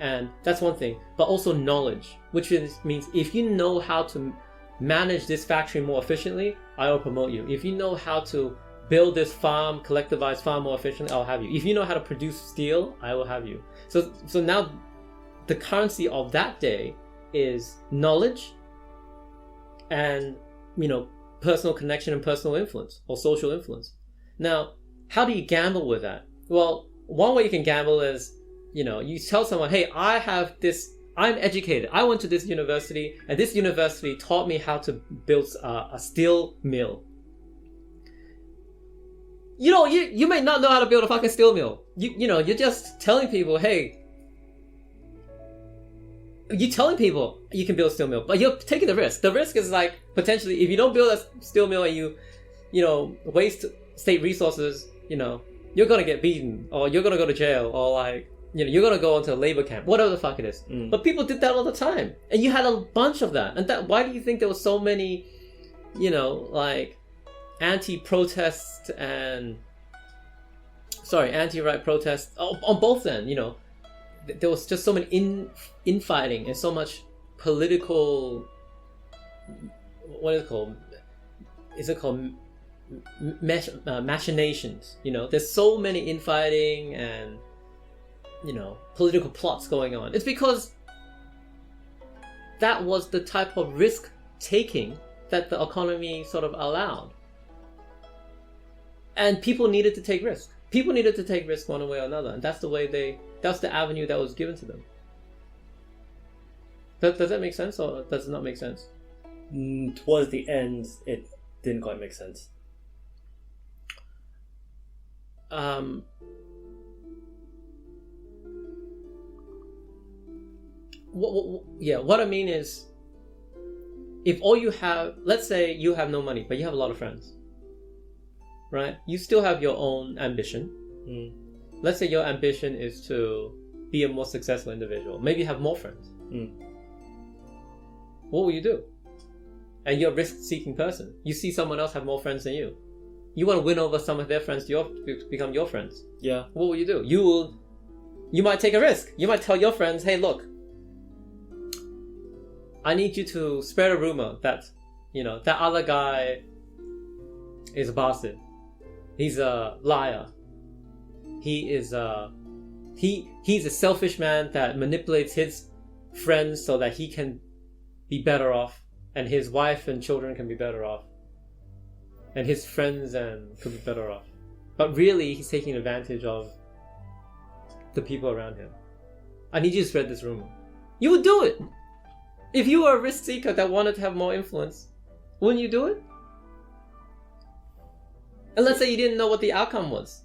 and that's one thing. But also knowledge, which means if you know how to manage this factory more efficiently, I will promote you. If you know how to build this collectivized farm more efficiently, I'll have you. If you know how to produce steel, I will have you. So now the currency of that day is knowledge and, you know, personal connection and personal influence or social influence. Now, how do you gamble with that? Well, one way you can gamble is, you know, you tell someone, hey, I have this, I'm educated. I went to this university, and this university taught me how to build a steel mill. You know, you may not know how to build a fucking steel mill. You know, you're just telling people, hey, you're telling people you can build a steel mill, but you're taking the risk. The risk is like, potentially, if you don't build a steel mill and you know, waste state resources, you know, you're gonna get beaten, or you're gonna go to jail, or like, you know, you're gonna go into a labor camp, whatever the fuck it is. But people did that all the time, and you had a bunch of that. And why do you think there was so many, you know, like anti-protest and anti-right protests on both ends? You know, there was just so many infighting and so much political, what is it called? Is it called machinations. There's so many infighting and political plots going on. It's because that was the type of risk taking that the economy sort of allowed, and people needed to take risk. People needed to take risk one way or another, and that's the avenue that was given to them. Does that make sense, or does it not make sense? Towards the end, it didn't quite make sense. What I mean is, if all you have, let's say you have no money, but you have a lot of friends, right? You still have your own ambition. Let's say your ambition is to be a more successful individual. Maybe you have more friends. What will you do? And you're a risk-seeking person. You see someone else have more friends than you. You want to win over some of their friends to become your friends. Yeah. What will you do? You might take a risk. You might tell your friends, hey, look, I need you to spread a rumor that, that other guy is a bastard. He's a liar. He's a selfish man that manipulates his friends so that he can be better off, and his wife and children can be better off, and his friends could be better off. But really, he's taking advantage of the people around him. I need you to spread this rumor. You would do it. If you were a risk seeker that wanted to have more influence, wouldn't you do it? And let's say you didn't know what the outcome was.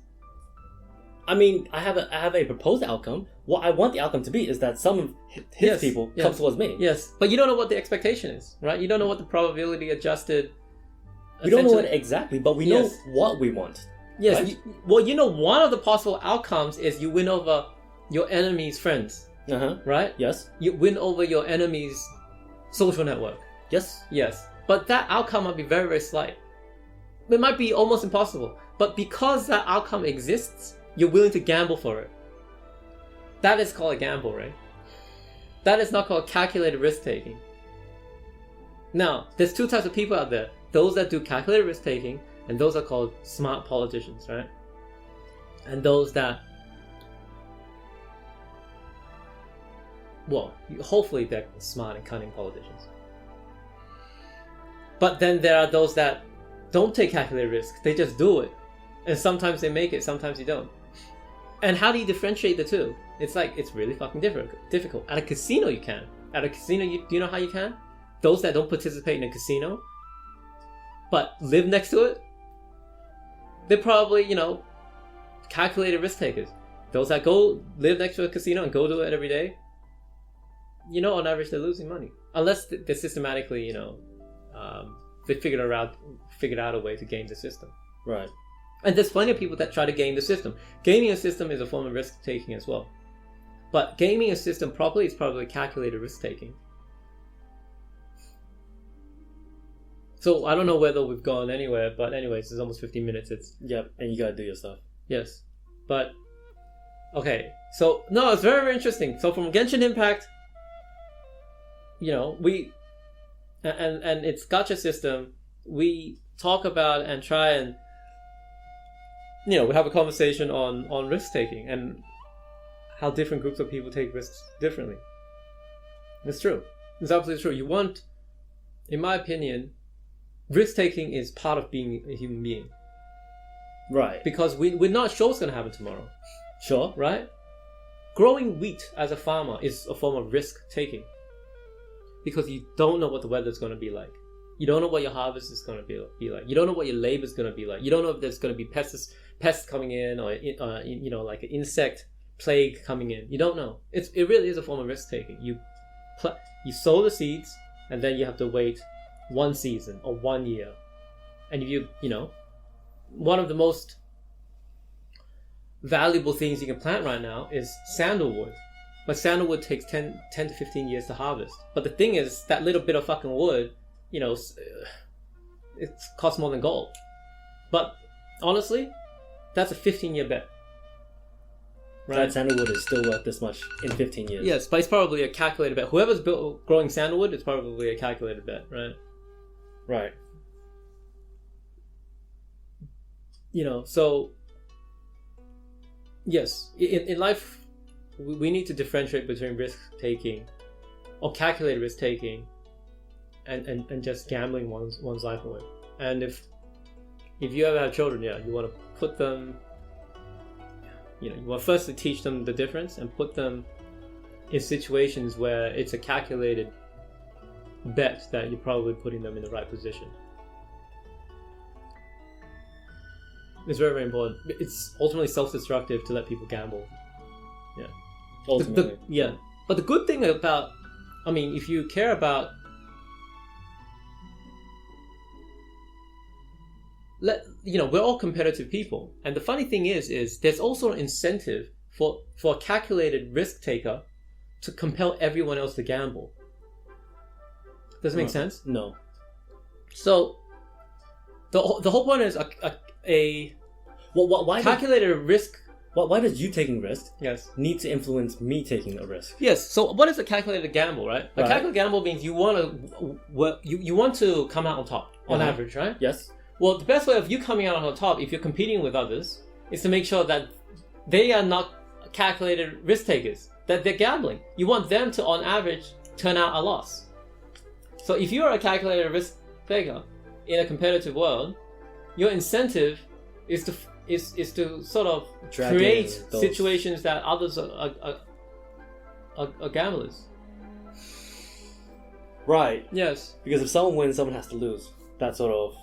I mean, I have a proposed outcome. What I want the outcome to be is that some of his people come towards me. Yes, but you don't know what the expectation is, right? You don't know what the probability adjusted. We don't know it exactly, but we know what we want. Yes. Right? One of the possible outcomes is you win over your enemy's friends. Right? Yes. You win over your enemy's social network. Yes. Yes. But that outcome might be very, very slight. It might be almost impossible. But because that outcome exists, you're willing to gamble for it. That is called a gamble, right? That is not called calculated risk-taking. Now, there's two types of people out there. Those that do calculated risk-taking, and those are called smart politicians, right? And those that, well, hopefully they're smart and cunning politicians. But then there are those that don't take calculated risk. They just do it. And sometimes they make it, sometimes you don't. And how do you differentiate the two? It's really fucking difficult. At a casino you can. At a casino, do you know how you can? Those that don't participate in a casino, but live next to it, they're probably, calculated risk takers. Those that go live next to a casino and go to it every day, on average they're losing money. Unless they're systematically, they figured out a way to game the system. Right. And there's plenty of people that try to game the system. Gaming a system is a form of risk-taking as well. But gaming a system properly is probably calculated risk-taking. So I don't know whether we've gone anywhere, but anyways, it's almost 15 minutes. Yep, and you gotta do your stuff. Yes. But, okay. So, no, it's very, very interesting. So from Genshin Impact, we... And its gacha system, we talk about and try and we have a conversation on risk-taking and how different groups of people take risks differently. It's true. It's absolutely true. You want, in my opinion, risk-taking is part of being a human being. Right. Because we're not sure what's going to happen tomorrow. Sure. Right? Growing wheat as a farmer is a form of risk-taking. Because you don't know what the weather's going to be like. You don't know what your harvest is going to be like. You don't know what your labor is going to be like. You don't know if there's going to be pests coming in, or like an insect plague coming in. You don't know. It really is a form of risk taking. You sow the seeds, and then you have to wait one season or 1 year. And if one of the most valuable things you can plant right now is sandalwood. But sandalwood takes 10 to 15 years to harvest. But the thing is, that little bit of fucking wood, it costs more than gold. But honestly, that's a 15-year bet. Right? That sandalwood is still worth this much in 15 years. Yes, but it's probably a calculated bet. Whoever's growing sandalwood, it's probably a calculated bet, right? Right. So yes, in life, we need to differentiate between risk taking or calculated risk taking and just gambling one's life away. And if you ever have children, you want to put them, you want to firstly teach them the difference and put them in situations where it's a calculated bet that you're probably putting them in the right position. It's very, very important. It's ultimately self-destructive to let people gamble. Yeah. Ultimately. But the good thing about, if you care about, we're all competitive people, and the funny thing is there's also an incentive for a calculated risk taker to compel everyone else to gamble. Does it make sense? No. So the whole point is why calculated risk. Why does you taking risk Yes. need to influence me taking a risk? Yes. So what is a calculated gamble, right? A calculated gamble means you want to come out on top on average, right? Yes. Well, the best way of you coming out on top, if you're competing with others, is to make sure that they are not calculated risk takers, that they're gambling. You want them to, on average, turn out a loss. So if you're a calculated risk taker in a competitive world, your incentive is to sort of create situations that others are gamblers. Right. Yes. Because if someone wins, someone has to lose. That sort of...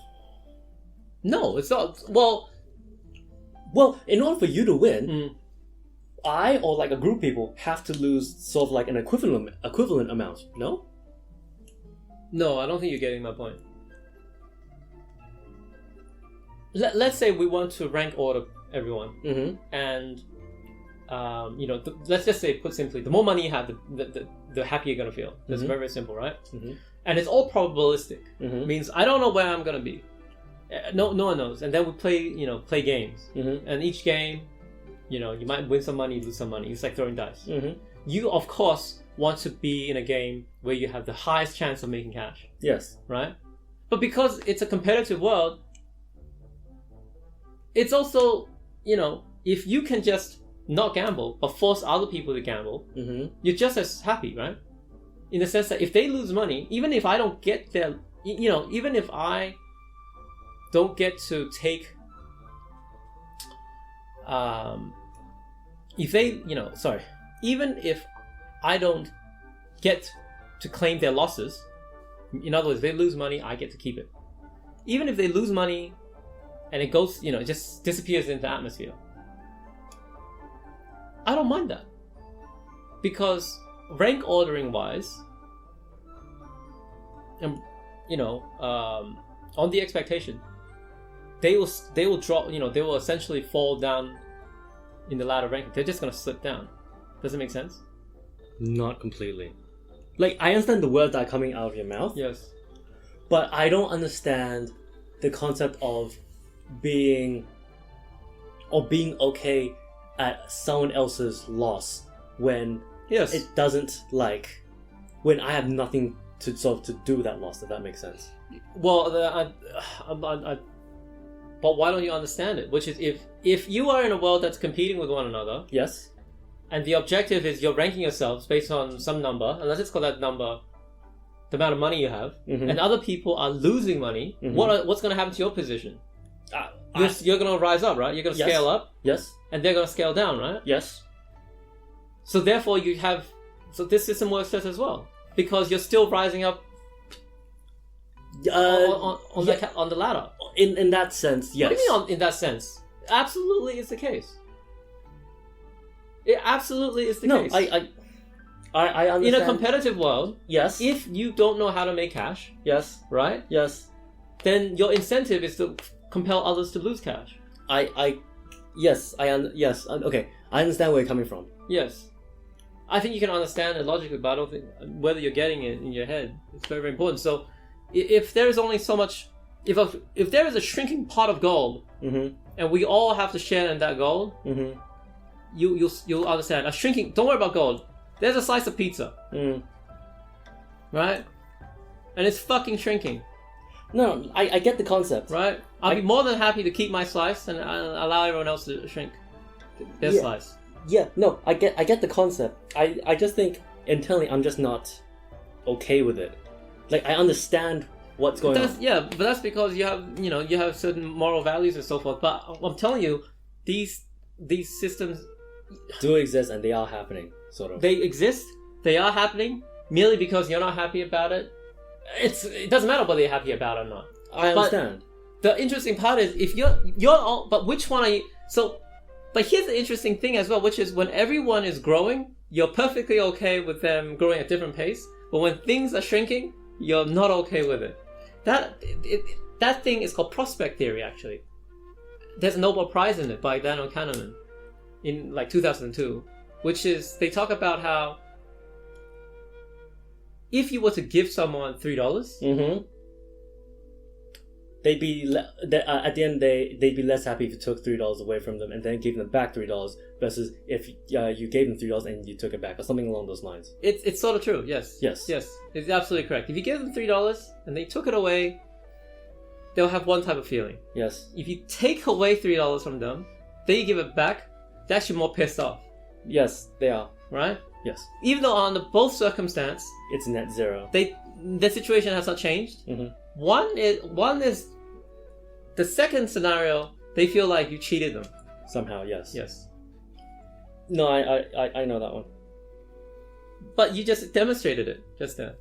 No, it's not. Well, in order for you to win, I or like a group of people have to lose sort of like an equivalent amount. No? No, I don't think you're getting my point. Let's say we want to rank order everyone, and let's just say, put simply, the more money you have, the happier you're gonna feel. That's very, very simple, right? And it's all probabilistic. Means I don't know where I'm gonna be. No one knows. And then we play games, and each game, you might win some money, lose some money. It's like throwing dice. You of course want to be in a game where you have the highest chance of making cash. Yes. Right? But because it's a competitive world, it's also, if you can just not gamble but force other people to gamble, you're just as happy, right? In the sense that if they lose money, even if I don't get their, even if I don't get to take, even if I don't get to claim their losses, in other words, they lose money, I get to keep it. Even if they lose money and it goes, it just disappears into the atmosphere, I don't mind that. Because rank ordering wise, on the expectation, they will drop, they will essentially fall down in the ladder ranking. They're just going to slip down. Does it make sense? Not completely. Like, I understand the words that are coming out of your mouth. Yes. But I don't understand the concept of being okay at someone else's loss when it doesn't, when I have nothing to sort of to do with that loss, if that makes sense. Well, but why don't you understand it? Which is, if you are in a world that's competing with one another, yes, and the objective is you're ranking yourselves based on some number, and let's just call that number the amount of money you have, and other people are losing money, what's going to happen to your position? You're going to rise up, right? You're going to scale up, yes, and they're going to scale down, right? Yes. So therefore, this system works just as well, because you're still rising up on the ladder. In that sense, yes. What do you mean in that sense? Absolutely is the case. It absolutely is the case. I understand. In a competitive world, yes, if you don't know how to make cash, yes, right? Yes. Then your incentive is to compel others to lose cash. Yes, okay. I understand where you're coming from. Yes. I think you can understand it logically, but I don't think whether you're getting it in your head. It's very, very important. So, if there is only so much, if there is a shrinking pot of gold, and we all have to share in that gold, you'll understand. A shrinking. Don't worry about gold. There's a slice of pizza, right? And it's fucking shrinking. No, I get the concept. right? I'll be more than happy to keep my slice and allow everyone else to shrink their slice. Yeah, no, I get the concept. I just think internally I'm just not okay with it. Like, I understand what's going on. Yeah, but that's because you have certain moral values and so forth. But I'm telling you, these systems do exist and they are happening, sort of. They exist. They are happening merely because you're not happy about it. It doesn't matter whether you're happy about it or not. I understand. But the interesting part is if you're all. But which one are you? So, but here's the interesting thing as well, which is when everyone is growing, you're perfectly okay with them growing at different pace. But when things are shrinking, you're not okay with it. That thing is called prospect theory. Actually, there's a Nobel Prize in it by Daniel Kahneman in like 2002, which is they talk about how if you were to give someone $3, they'd be at the end they'd be less happy if you took $3 away from them and then gave them back $3 versus if you gave them $3 and you took it back or something along those lines. It's sort of true. Yes. It's absolutely correct. If you give them $3 and they took it away, they'll have one type of feeling. Yes. If you take away $3 from them, then you give it back, they're actually more pissed off. Yes, they are. Right? Yes. Even though on both circumstance, it's net zero. The situation has not changed. One is the second scenario. They feel like you cheated them somehow. Yes. Yes. No, I know that one. But you just demonstrated it just then.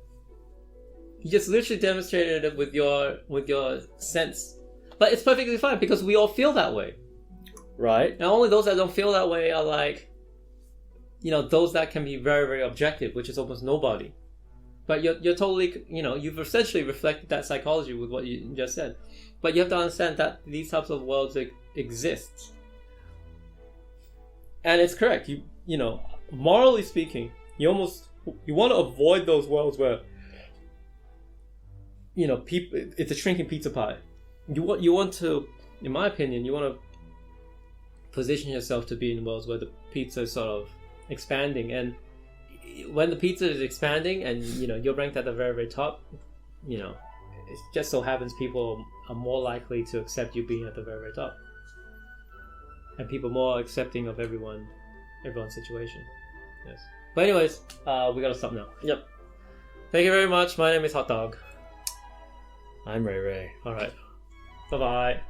You just literally demonstrated it with your sense. But it's perfectly fine because we all feel that way. Right. And only those that don't feel that way are like, those that can be very, very objective, which is almost nobody. But you're totally, you've essentially reflected that psychology with what you just said. But you have to understand that these types of worlds exist. And it's correct. Morally speaking, you want to avoid those worlds where, people, it's a shrinking pizza pie. You want to, in my opinion, you want to position yourself to be in worlds where the pizza is sort of expanding, and when the pizza is expanding and you're ranked at the very, very top, it just so happens people are more likely to accept you being at the very, very top, and people more accepting of everyone's situation. Yes. But anyways, we gotta stop now. Yep. Thank you very much. My name is Hot Dog. I'm Ray Ray. All right. Bye bye.